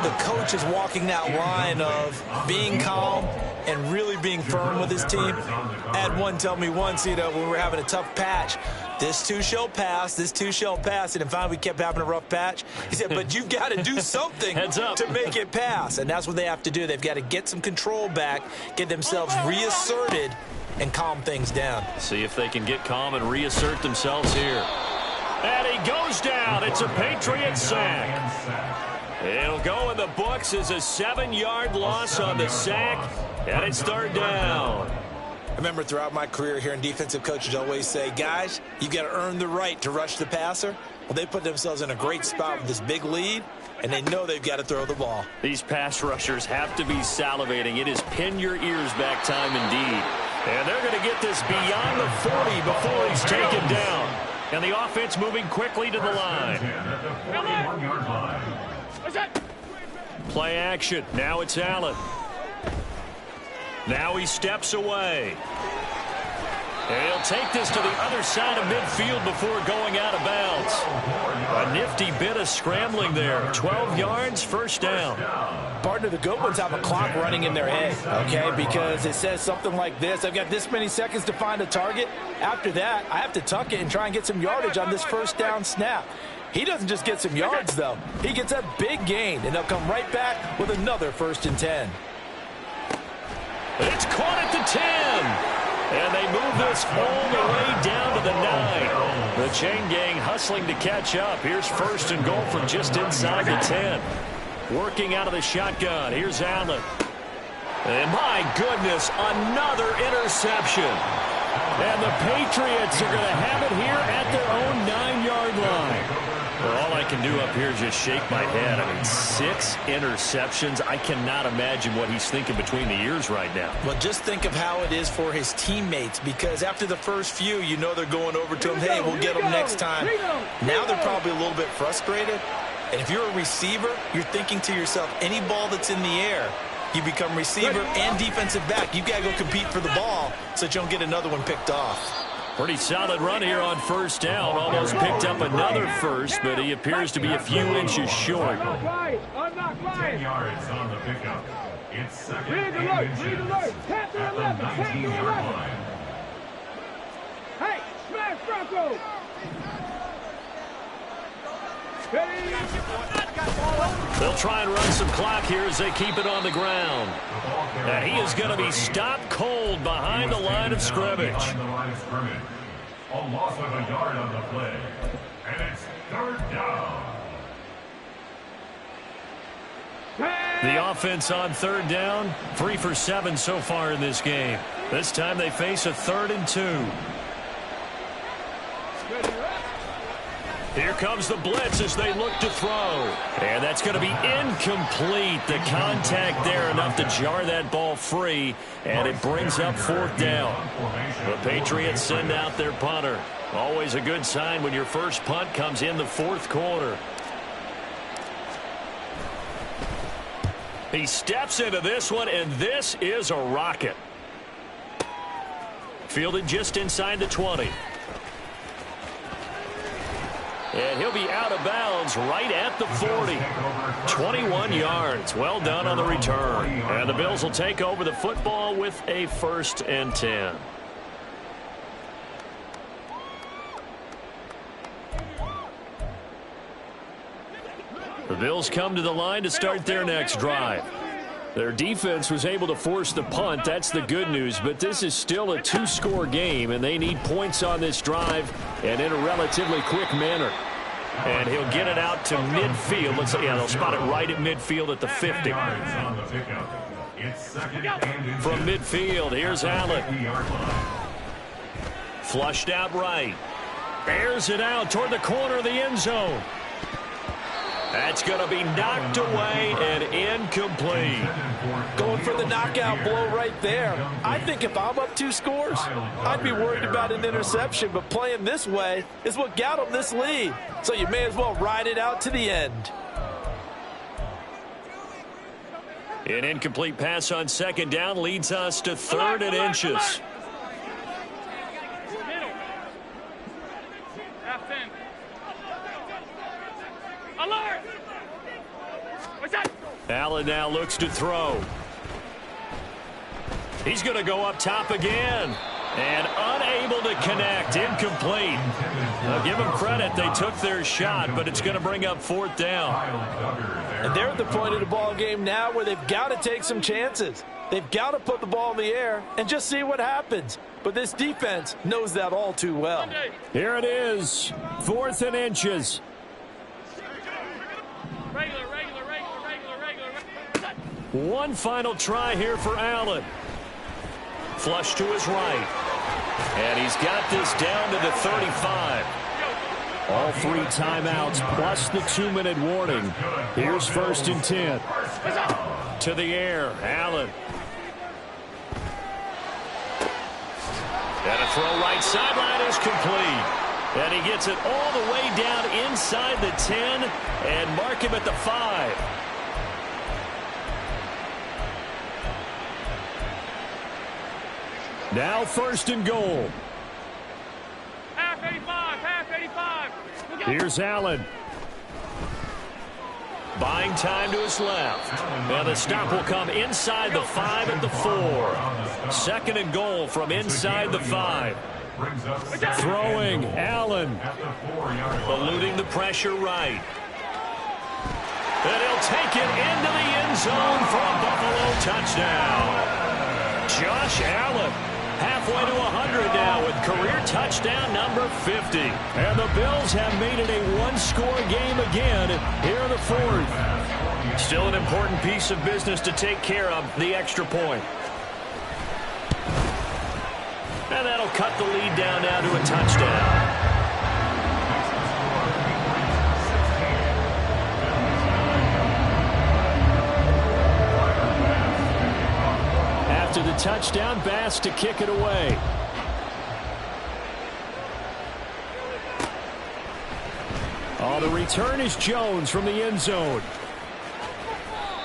the coach is walking that line of being calm and really being firm with his team. I had one tell me once, when we were having a tough patch, this too shall pass, this too shall pass. And finally we kept having a rough patch. He said, but you've got to do something to make it pass. And that's what they have to do. They've got to get some control back, get themselves reasserted, and calm things down. See if they can get calm and reassert themselves here. And he goes down. It's a Patriot sack. It'll go in the books as a 7-yard loss on the sack, and it's third down. I remember throughout my career hearing defensive coaches always say, guys, you've got to earn the right to rush the passer. Well, they put themselves in a great spot with this big lead, and they know they've got to throw the ball. These pass rushers have to be salivating. It is pin your ears back time indeed. And they're going to get this beyond the 40 before he's taken down. And the offense moving quickly to the line. Play action. Now it's Allen. Now he steps away. And he'll take this to the other side of midfield before going out of bounds. A nifty bit of scrambling there. 12 yards, first down. Partner, the good ones have a clock running in their head, okay, because it says something like this. I've got this many seconds to find a target. After that, I have to tuck it and try and get some yardage on this first down snap. He doesn't just get some yards, though. He gets a big gain, and they'll come right back with another 1st and 10. It's caught at the 10. And they move this all the way down to the 9. The chain gang hustling to catch up. Here's 1st and goal from just inside the 10. Working out of the shotgun. Here's Allen. And my goodness, another interception. And the Patriots are going to have it here at their own 9-yard line. Well, all I can do up here is just shake my head. I mean, 6 interceptions. I cannot imagine what he's thinking between the ears right now. Well, just think of how it is for his teammates, because after the first few, you know they're going over to him, hey, we'll get them next time. Now they're probably a little bit frustrated. And if you're a receiver, you're thinking to yourself, any ball that's in the air, you become receiver and defensive back. You've got to go compete for the ball so that you don't get another one picked off. Pretty solid run here on first down. Almost picked up another first, but he appears to be a few inches short. 10 yards on the pickup. It's 2nd and inches at the 19-yard line. Hey, smash Bronco! They'll try and run some clock here as they keep it on the ground. And he is going to be stopped cold behind the line of scrimmage. A loss of a yard on the play. And it's 3rd down. The offense on 3rd down, 3 for 7 so far in this game. This time they face a 3rd and 2. Here comes the blitz as they look to throw. And that's going to be incomplete. The contact there enough to jar that ball free. And it brings up 4th down. The Patriots send out their punter. Always a good sign when your first punt comes in the 4th quarter. He steps into this one, and this is a rocket. Fielded just inside the 20. And he'll be out of bounds right at the 40. 21 yards. Well done on the return. And the Bills will take over the football with a 1st and 10. The Bills come to the line to start their next drive. Their defense was able to force the punt. That's the good news. But this is still a 2-score game, and they need points on this drive and in a relatively quick manner. And he'll get it out to midfield. Let's see, they'll spot it right at midfield at the 50. From midfield, here's Allen. Flushed out right. Airs it out toward the corner of the end zone. That's going to be knocked away and incomplete. Going for the knockout blow right there. I think if I'm up 2 scores, I'd be worried about an interception, but playing this way is what got them this lead. So you may as well ride it out to the end. An incomplete pass on second down leads us to 3rd and inches. Middle. Half 10. Alert! What's that? Allen now looks to throw. He's going to go up top again. And unable to connect. Incomplete. Now give them credit. They took their shot, but it's going to bring up 4th down. And they're at the point of the ball game now where they've got to take some chances. They've got to put the ball in the air and just see what happens. But this defense knows that all too well. Here it is. 4th and inches. Regular. One final try here for Allen. Flush to his right. And he's got this down to the 35. All 3 timeouts plus the 2-minute warning. Here's 1st and 10. To the air, Allen. And a throw right sideline is complete. And he gets it all the way down inside the 10 and mark him at the 5. Now 1st and goal. Half 85. Here's Allen. Buying time to his left. Now the stop will come inside the 5 at the 4. 2nd and goal from inside the 5. Throwing, Allen. Eluding the pressure right. And he'll take it into the end zone for a Buffalo touchdown. Josh Allen. Halfway to 100 now with career touchdown number 50. And the Bills have made it a one-score game again here in the 4th. Still an important piece of business to take care of, the extra point. And that'll cut the lead down now to a touchdown. After the touchdown, Bass to kick it away. On the return is Jones from the end zone.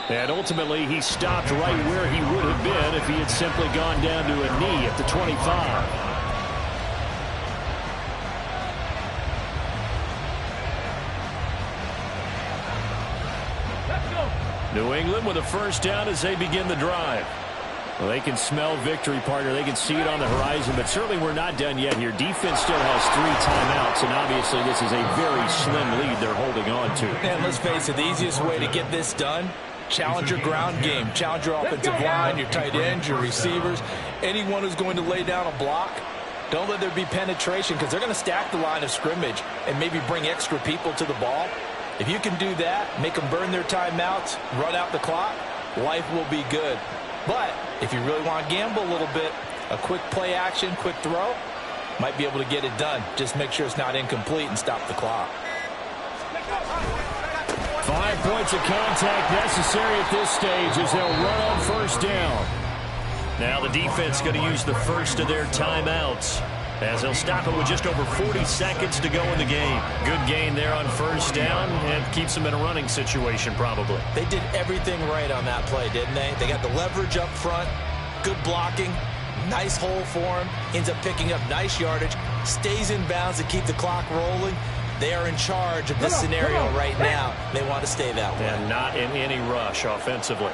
And ultimately, he stopped right where he would have been if he had simply gone down to a knee at the 25. New England with a 1st down as they begin the drive. Well, they can smell victory, partner. They can see it on the horizon, but certainly we're not done yet here. Defense still has 3 timeouts, and obviously this is a very slim lead they're holding on to. And let's face it, the easiest way to get this done, challenge your ground game. Challenge your offensive line, your tight ends, your receivers, anyone who's going to lay down a block. Don't let there be penetration because they're going to stack the line of scrimmage and maybe bring extra people to the ball. If you can do that, make them burn their timeouts, run out the clock, life will be good. But if you really want to gamble a little bit, a quick play action, quick throw, might be able to get it done. Just make sure it's not incomplete and stop the clock. 5 points of contact necessary at this stage as they'll run on 1st down. Now the defense going to use the first of their timeouts as they'll stop it with just over 40 seconds to go in the game. Good gain there on 1st down and keeps them in a running situation probably. They did everything right on that play, didn't they? They got the leverage up front, good blocking, nice hole for him, ends up picking up nice yardage, stays in bounds to keep the clock rolling. They are in charge of this scenario right now. They want to stay that way. And not in any rush offensively.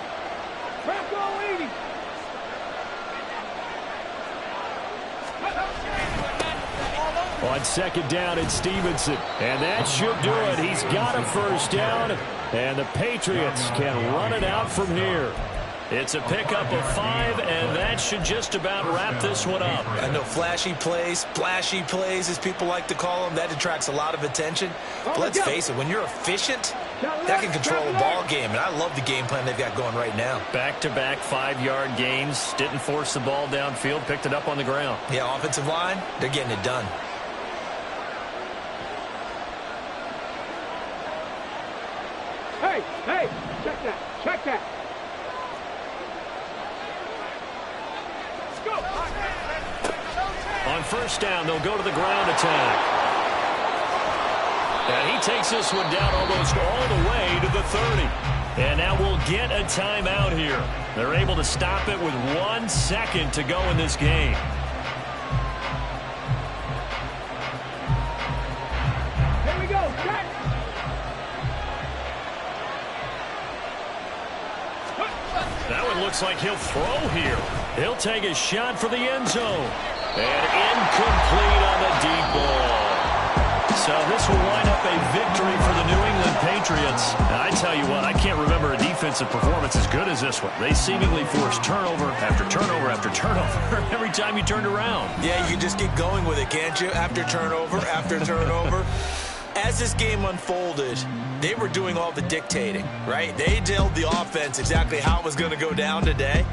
On 2nd down, it's Stevenson. And that should do it. He's got a 1st down. And the Patriots can run it out from near. It's a pickup of 5, and that should just about wrap this one up. I know flashy plays, splashy plays, as people like to call them, that attracts a lot of attention. But let's face it, when you're efficient, that can control a ball game. And I love the game plan they've got going right now. Back-to-back 5-yard gains. Didn't force the ball downfield, picked it up on the ground. Yeah, offensive line, they're getting it done. Hey, check that. On 1st down, they'll go to the ground attack. And he takes this one down almost all the way to the 30. And now we'll get a timeout here. They're able to stop it with 1 second to go in this game. Here we go. Cut. That one looks like he'll throw here. He'll take a shot for the end zone. And incomplete on the deep ball. So this will wind up a victory for the New England Patriots. And I tell you what, I can't remember a defensive performance as good as this one. They seemingly forced turnover after turnover after turnover every time you turned around. Yeah, you just keep going with it, can't you? After turnover, after turnover. As this game unfolded, they were doing all the dictating, right? They told the offense exactly how it was going to go down today.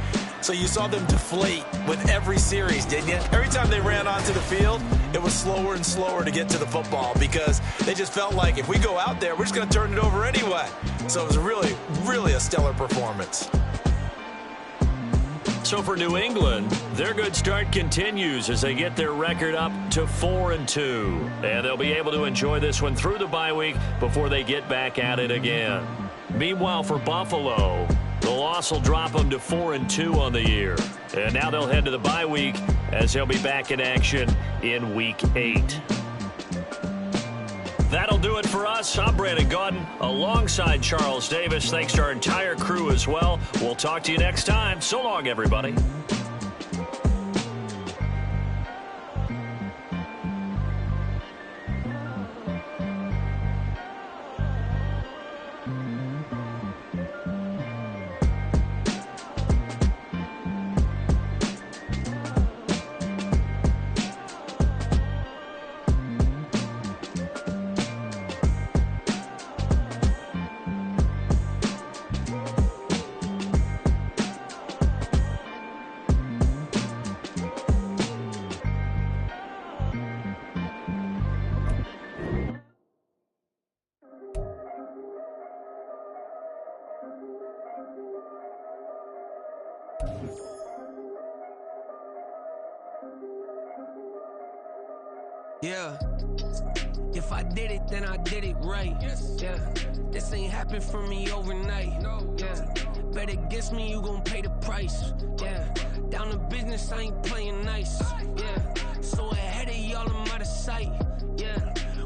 So you saw them deflate with every series, didn't you? Every time they ran onto the field, it was slower and slower to get to the football because they just felt like if we go out there, we're just going to turn it over anyway. So it was really, really a stellar performance. So for New England, their good start continues as they get their record up to 4-2. And they'll be able to enjoy this one through the bye week before they get back at it again. Meanwhile, for Buffalo, the loss will drop them to 4-2 on the year. And now they'll head to the bye week as they'll be back in action in Week 8. That'll do it for us. I'm Brandon Gaudin alongside Charles Davis. Thanks to our entire crew as well. We'll talk to you next time. So long, everybody. Yeah. If I did it, then I did it right. Yeah. This ain't happened for me overnight. Yeah. Bet against me, you gon' pay the price. Yeah. Down to business, I ain't playing nice. Yeah. So ahead of y'all, I'm out of sight. Yeah.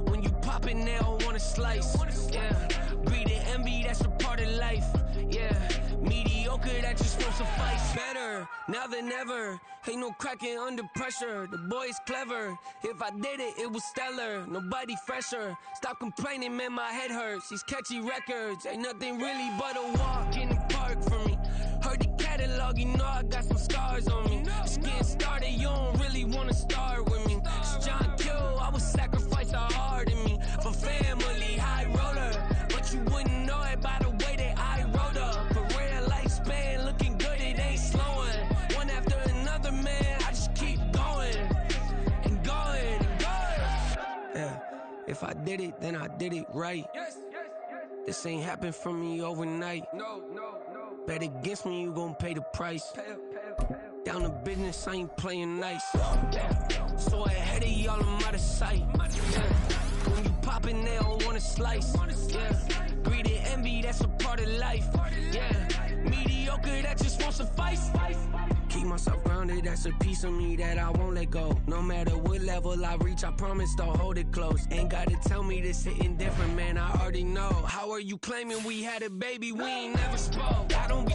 When you pop it, they don't wanna slice. Yeah. Greed and envy, that's a part of life. Yeah. Mediocre, that just won't suffice. Better now than ever. Ain't no cracking under pressure. The boy's clever. If I did it, it was stellar. Nobody fresher. Stop complaining, man, my head hurts. These catchy records ain't nothing really but a walk in the park for me. Heard the catalog, you know I got some scars on me. Just getting started, you don't really wanna start with me. It's John Kill, I would sacrifice a heart in me for family, high roller. But you wouldn't know it by the way that I wrote up. A real lifespan, looking good, it ain't slowing. One after another, man, I just keep going and going and going. Yeah, if I did it, then I did it right. This ain't happened for me overnight. No. Bet against me, you gon' pay the price. Down to business, I ain't playing nice. So ahead of y'all, I'm out of sight. When you poppin', they don't wanna slice. Greed and envy, that's a part of life. Mediocre, that just won't suffice. Keep myself grounded, that's a piece of me that I won't let go. No matter what level I reach, I promise to hold it close. Ain't gotta tell me this hitting different, man, I already know. How are you claiming we had a baby, we ain't never spoke? I don't be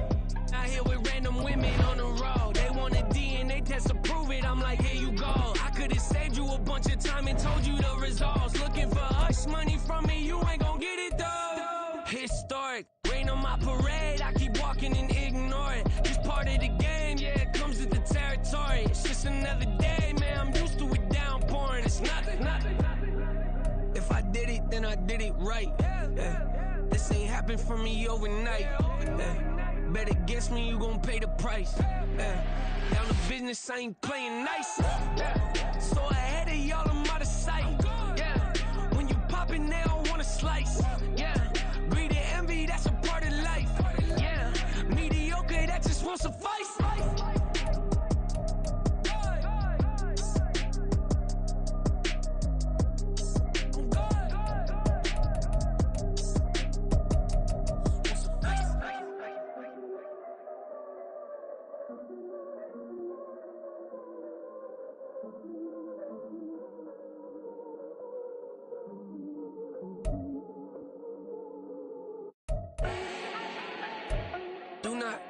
out here with random women on the road. They want a DNA test to prove it, I'm like, here you go. I could've saved you a bunch of time and told you the results. Looking for hush money from me, you ain't gon' get it though. Historic, rain on my parade, I keep walking and ignore it. It's part of the game, yeah, it comes with the territory. It's just another day, man, I'm used to it downpouring. It's nothing. If I did it, then I did it right. Yeah. This ain't happened for me overnight. Yeah. Bet against me, you gon' pay the price. Yeah. Down to business, I ain't playing nice. Yeah. So ahead of y'all, I'm out of sight. Yeah. When you poppin', they don't wanna slice. Yeah. Greed and envy, that's a part of life. Yeah. Mediocre, that just won't suffice.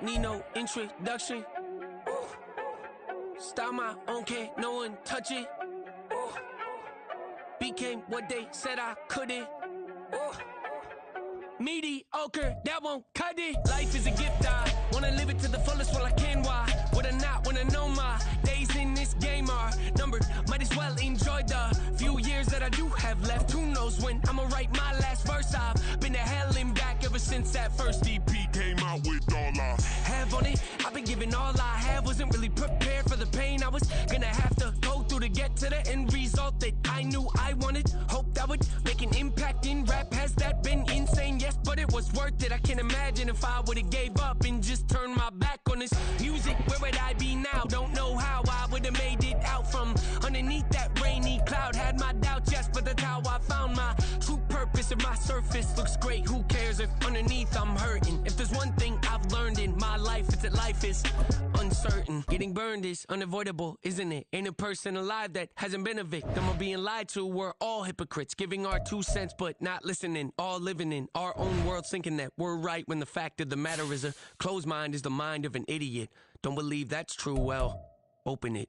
need no introduction. Ooh. Style my own, can't no one touch it. Ooh. Became what they said I couldn't. Ooh. Mediocre, that won't cut it. Life is a gift, I wanna live it to the fullest while I can. Why would I not wanna know my days in this game are numbered? Might as well enjoy the few years that I do have left. Who knows when I'ma write my last verse? I've been to hell and back ever since that first EP came out with all I have on it. I've been giving all I have, wasn't really prepared for the pain I was gonna have to go through to get to the end result that I knew I wanted. Hoped I would make an impact in rap. Has that been insane? Yes, but it was worth it. I can't imagine if I would've gave up and just turned my back on this music. Where would I be now? Don't know how I would've made it out from underneath that rainy cloud. Had my doubts, yes, but that's how I found my true purpose. If my surface looks great, who cares if underneath I'm hurting? If there's one thing I've learned in my life, it's that life is uncertain. Getting burned is unavoidable, isn't it? Ain't a person alive that hasn't been a victim of being lied to. We're all hypocrites, giving our 2 cents but not listening. All living in our own world, thinking that we're right when the fact of the matter is a closed mind is the mind of an idiot. Don't believe that's true? Well, open it.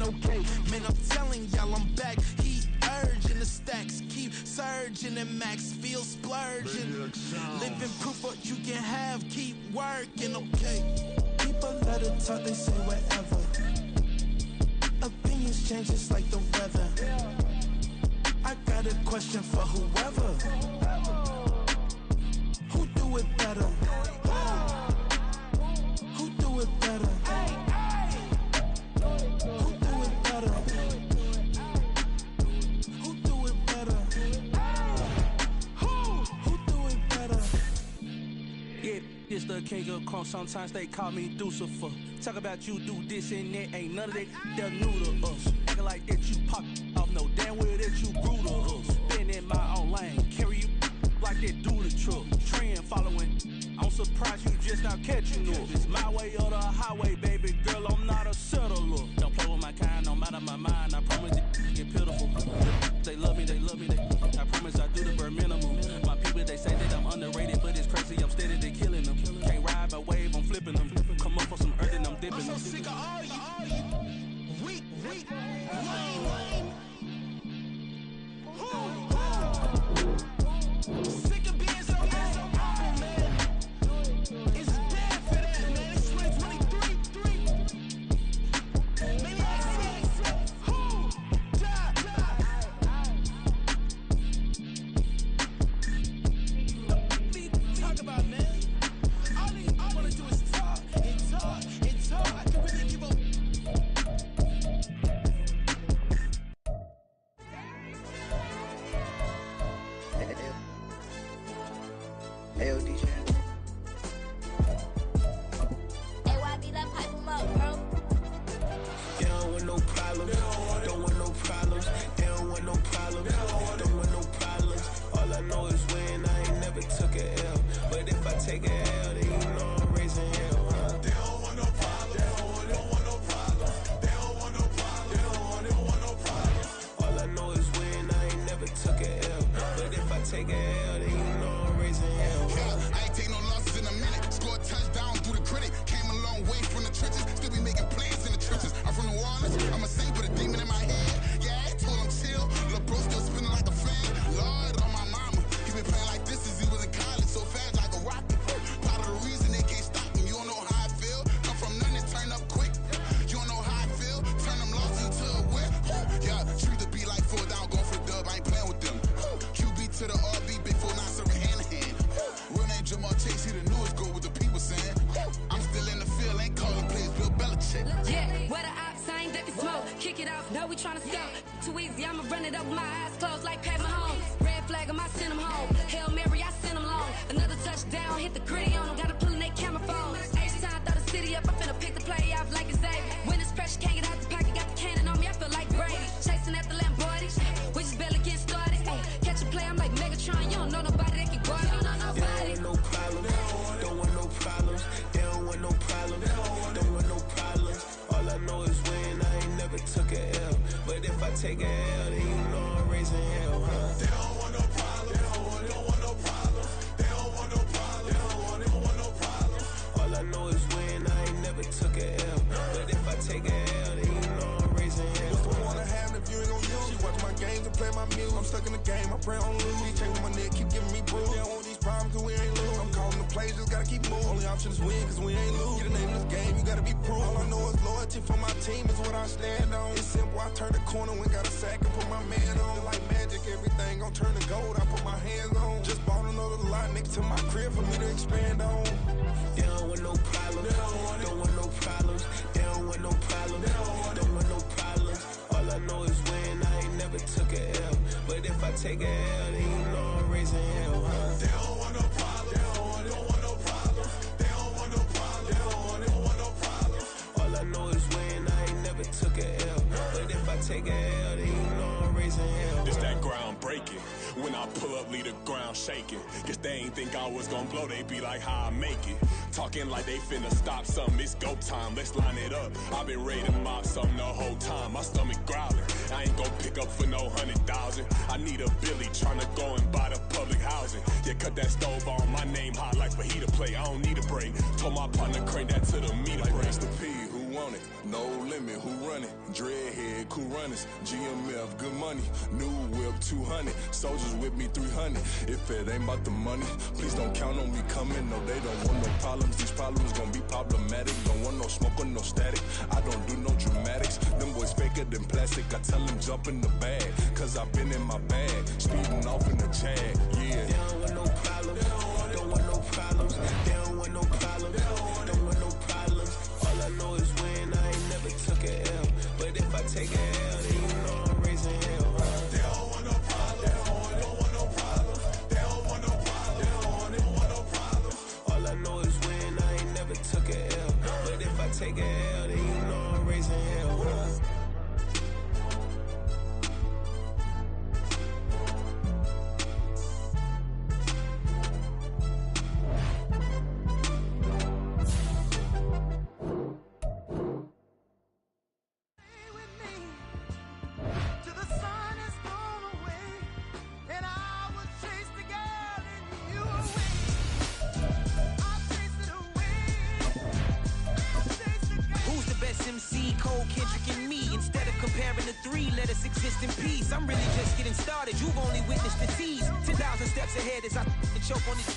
Okay, man, I'm telling y'all I'm back. Heat urging, the stacks keep surging, and max feel splurging. Living proof what you can have, keep working, okay. People let it talk, they say whatever. Opinions change just like the weather. I got a question for whoever. Who do it better? Who do it better? This the king of crunk, sometimes they call me Lucifer. Talk about you do this and that, ain't none of that, they're new to us. Acting like that you pop off, no damn well that you grew to us. Been in my own lane, carry you like that do the truck. Trend following, I'm surprised you just not catching up. It's my way or the highway, baby girl, I'm not a settler. Don't play with my kind, no matter my mind, I promise it get pitiful. They love me, I promise I do the bare minimum. My people, they say that I'm underrated, but it's crazy, I'm steady, they killing them. Can't ride my wave, I'm flipping them. Come up for some earth and I'm dipping them. I'm so sick of all you weak, lame. Sick of being so man. It's dead for that, man. It's 2023. Maybe I see. Who die? Talk about, man. All I wanna do is talk and talk and talk. I can really give a AOD channel. AYB, that pipe him up, bro. They don't want no problems. Don't want no problems. They don't want no problems. Don't want no problems. All I know is when I ain't never took a L. But if I take a L, then you know I'm raising hell, huh? They don't want no problems. They don't want no problems. They don't want no problems. They don't want no problems. All I know is when I ain't never took a L. But if I take a L, then you know I'm raising hell. I ain't take no losses in a minute. Scored touchdown through the critic. Came a long way from the trenches. Still be making plays in the trenches. I'm from New Orleans. I'm a saint with a demon in my head. Yeah, I told him chill. Lil' bro still spinning like a fan. Lord on my mama. He been playing like this since he was in college. So fast like a rocket. Part of the reason they can't stop him. You don't know how I feel. Come from nothing, turn up quick. You don't know how I feel. Turn them losses into a whip. Yeah, treat the beat like 4 down. Going for the dub. I ain't playing with them. QB to the RB. Big 4 9 serving hand in hand. Real name Jamar Chase. He the newest go with the people saying. I'm still in the field. Ain't calling plays Bill Belichick. Yeah, where the ops I ain't ducking smoke. Kick it off, no, we tryna scope. Too easy, I'ma run it up with my eyes closed like Pat Mahomes. Red flag, I send them home. Hail Mary, I send them long. Another touchdown, hit the gritty on them. Gotta pull in they camera phones. H-time, throw the city up. I finna pick the play off like it's Xavier. When it's pressure, can't get out the pocket. Got the cannon on me, I feel like Brady. Chasing after Lamborghini, we just barely get started. Ay, catch a play, I'm like Megatron. You don't know nobody that can guard me. You don't know nobody. They don't want no problems. Don't want no problems. They don't want no problems. Don't want no problems. All I know is win. I ain't never took a L. But if I take a L, then you know I'm raising hell, huh? They don't want no problems. They don't want no problems. They don't want no problems. They don't want no problems. All I know is win. I ain't never took a L. But if I take a L, then you know I'm raising hell. What's the point of having if you ain't gon' use? She watch my games and play my music. I'm stuck in the game. I pray on lose. He changing my neck, keep giving me bruise. They don't want these problems cause we ain't lose. I'm calling the plays, just gotta keep moving. Only option is win cause we ain't lose. Get the name of this game, you gotta be proof. All I know is loyalty for my team is what I stand on. It's simple, I turn the corner when got a sack and put my man on. Like magic, everything gon' turn to gold. I put my hands on. Just bought another lot next to my crib for me to expand on. They don't want no problems. Don't want no problems. They don't want no problems. Don't want no problems. All I know is win. I ain't never took a L. But if I take a L, then you know I'm raising hell, huh? They don't want no problems. They don't want no problems. They don't want no problems. They don't want no problems. All I know is win. I ain't never took a L. But if I take a L, then you know I'm raising hell. It's that ground breaking. When I pull up, leave the ground shaking. Guess they ain't think I was gonna blow, they be like, how I make it. Talking like they finna stop something, it's go time, let's line it up. I've been ready to mop something the whole time, my stomach growling. I ain't gon' pick up for no 100,000. I need a Billy tryna go and buy the public housing. Yeah, cut that stove on, my name hot like fajita play. I don't need a break. Told my partner crank that to the meter like break. Mr. P, who want it? No limit, who run it? Dreadhead, cool runners. GMF, good money. New whip, 200. Soldiers with me, 300. If it ain't about the money, please don't count on me coming. No, they don't want no problems. These problems gon' be problematic. Don't want no smoke or no static. I don't do no dramatics. Them boys faker than plastic. I tell them jump in the bag, cause I've been in my bag. Speeding off in the Jag, yeah. They don't want no problems. Don't want no problems. They don't want no problems. Don't want no problems. All I know is win. I ain't never took a L. But if I take a L, then you know I'm raising hell, huh? They don't want no problems. They don't want no problems. They don't want no problems. They don't want no problems. All I know is win. I ain't never took a L. But if I take a L, then you know I'm raising hell, huh? MC, Cole, Kendrick, and me. Instead of comparing the three, let us exist in peace. I'm really just getting started. You've only witnessed the tease. 10,000 steps ahead as I choke on this.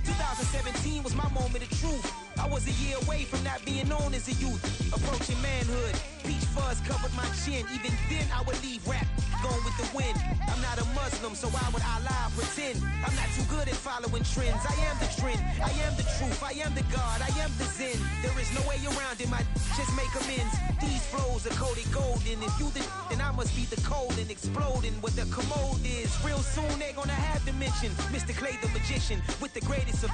2017 was my moment of truth. I was a year away from not being known as a youth. Approaching manhood. Peach fuzz covered my chin. Even then, I would leave rap going with the wind. I'm not a Muslim, so why would I lie pretend? I'm not too good at following trends. I am the trend. I am the truth. I am the God. I am the Zen. There is no way around it. Just make amends. These flows are coated golden. If you then I must be the cold and exploding what the commode is. Real soon they're gonna have to mention Mr. Clay the magician with the greatest of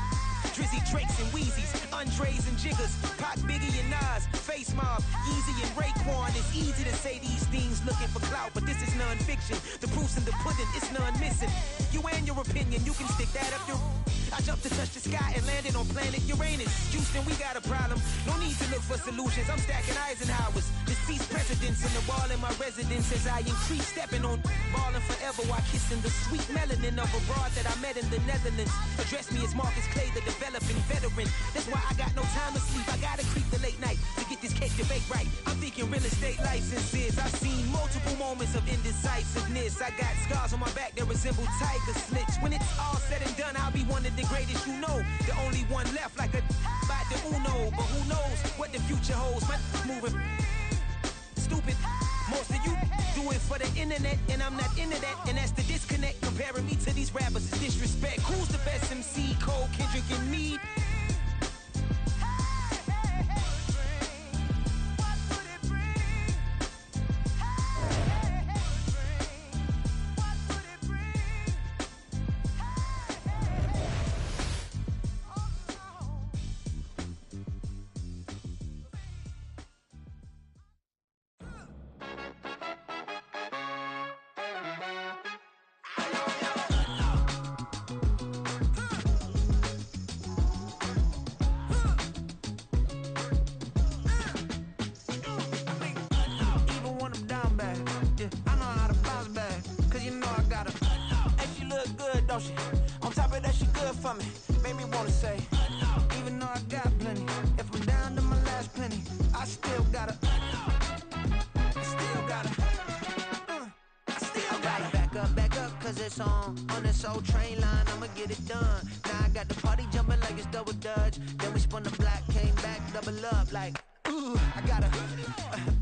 Drizzy, Drakes, and Wheezies, Andres and Jiggers, Pac, Biggie, and Nas, Face Mob, Easy, and Raekwon. It's easy to say these things looking for clout, but this is non-fiction. The proof's in the pudding, it's none missing. You and your opinion, you can stick that up your... I jumped to touch the sky and landed on planet Uranus. Houston, we got a problem. No need to look for solutions. I'm stacking Eisenhowers. Deceased presidents in the wall in my residence as I increase stepping on ballin' forever while kissing the sweet melanin of a broad that I met in the Netherlands. Address me as Marcus Clay, the developing veteran. That's why I got no time to sleep. I gotta creep the late night to get this cake to bake right. I'm thinking real estate licenses. I've seen multiple moments of indecisiveness. I got scars on my back that resemble tiger slits. When it's all said and done, I'll be one of the greatest you know. The only one left like a by the Uno. But who knows what the future holds. My moving stupid. Most of you do it for the internet, and I'm not into that. And that's the disconnect. Comparing me to these rappers is disrespect. Who's the best MC? Cole, Kendrick, and me? for me, made me wanna say, even though I got plenty, if I'm down to my last penny, I still gotta, back up, cause it's on this old train line, I'ma get it done. Now I got the party jumping like it's double dutch. Then we spun the block, came back, double up like, ooh, I got her,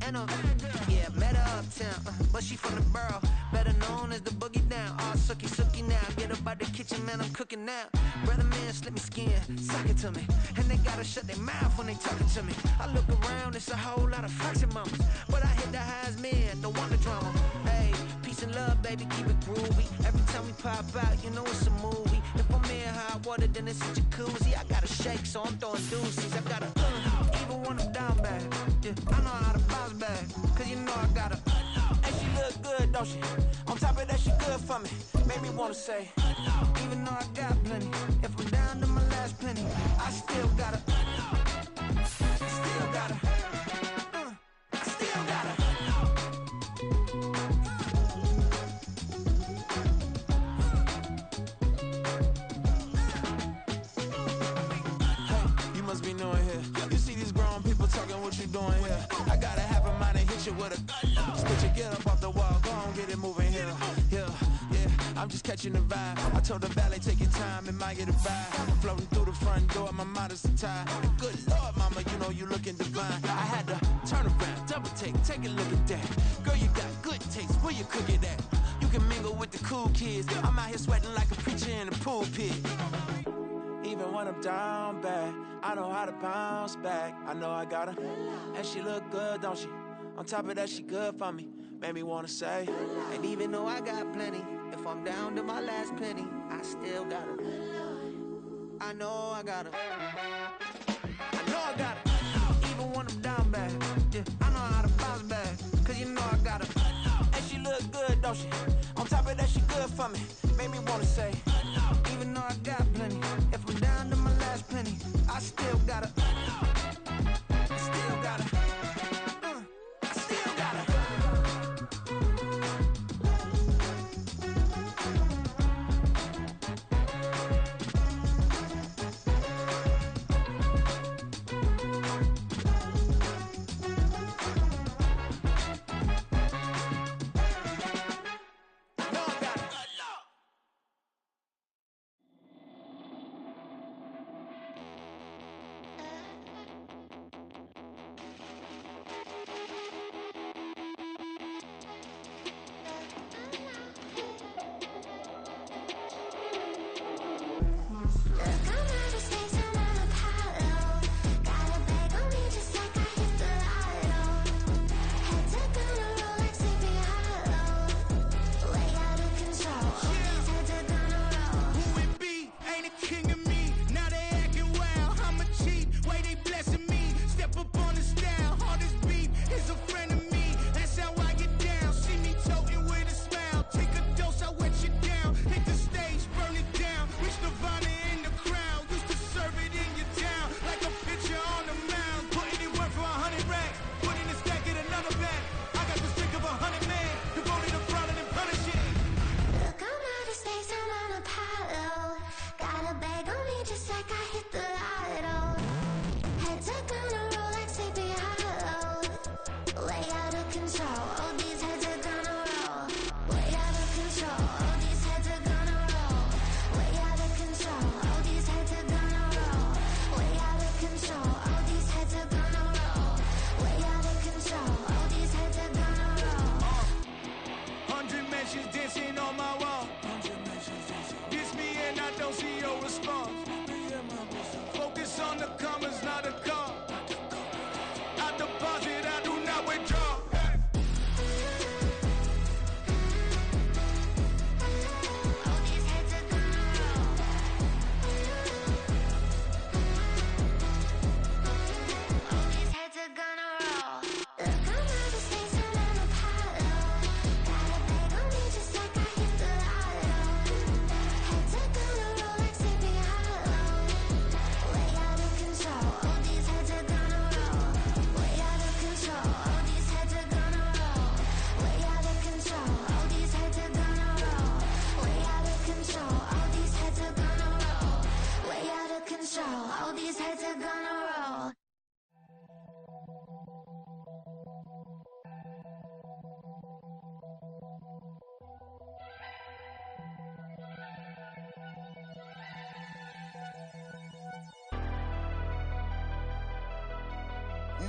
and yeah, met her uptown, but she from the borough, better known as the boogie down. All sookie now, get up out the kitchen, man, I'm cooking now. Brother man, slip me skin, suck it to me, and they gotta shut their mouth when they talking to me. I look around, it's a whole lot of fraction mamas, but I hit the highs, man, don't want the drama. Hey, peace and love, baby, keep it groovy. Every time we pop out, you know it's a movie. If I'm in hot water, then it's a jacuzzi. I gotta shake, so I'm throwing deuces. I gotta, even when I'm down bad, yeah, I know how to bounce back, cause you know I gotta, and she look good, don't she? On top of that, she good for me, made me wanna say, even though I got plenty, if I'm down to my last penny, I still gotta, must be knowing here. You see these grown people talking, what you doing here? I gotta have a mind and hit you with a spit you, get up off the wall, go on, get it moving here. Yeah, I'm just catching the vibe. I told the valet, take your time, it might get a vibe. Floating through the front door, my mind is tied. Good Lord, mama, you know you looking divine. I had to turn around, double take a look at that. Girl, you got good taste, where you cook it at? You can mingle with the cool kids. I'm out here sweating like a preacher in a pulpit. Even when I'm down bad, I know how to bounce back. I know I got her, and she look good, don't she? On top of that, she good for me, made me wanna say, and even though I got plenty, if I'm down to my last penny, I still got her. I know I got her. I know I got her. Even when I'm down bad, yeah, I know how to bounce back, cause you know I got her. And she look good, don't she? On top of that, she good for me, made me wanna say, even though I got plenty, if I'm down to my last penny, I still gotta, still gotta, still gotta.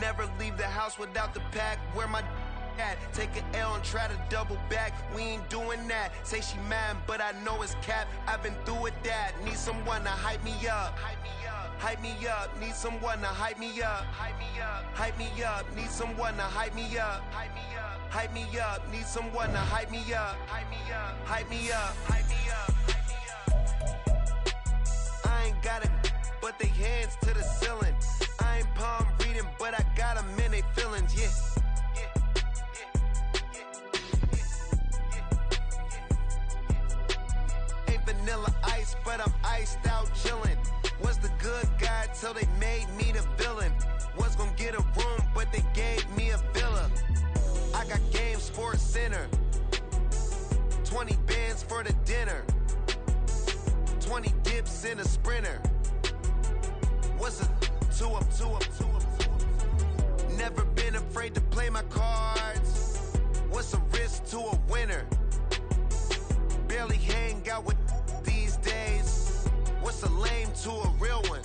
never leave the house without the pack. Where my at? Take an L and try to double back. We ain't doing that. Say she mad, but I know it's cap. I've been through with that. Need someone to hype me up. Hype me up. Need someone to hype me up. Hype me up. Hype me up. Need someone to hype me up. Hype me up. Hype me up. Need someone to hype me up. Hype me up. Hype me up. Hype me up. I ain't got it, but they hands to the ceiling. I ain't palm reading, but I got them in they feelings, yeah. Ain't vanilla ice, but I'm iced out chillin'. Was the good guy till they made me the villain. Was gonna get a room, but they gave me a villa. I got Game Sports Center. 20 bands for the dinner. 20 dips in a sprinter. What's a 2 up, 2 up, 2 up, 2 up? Never been afraid to play my cards. What's a risk to a winner? Barely hang out with these days. What's a lame to a real one?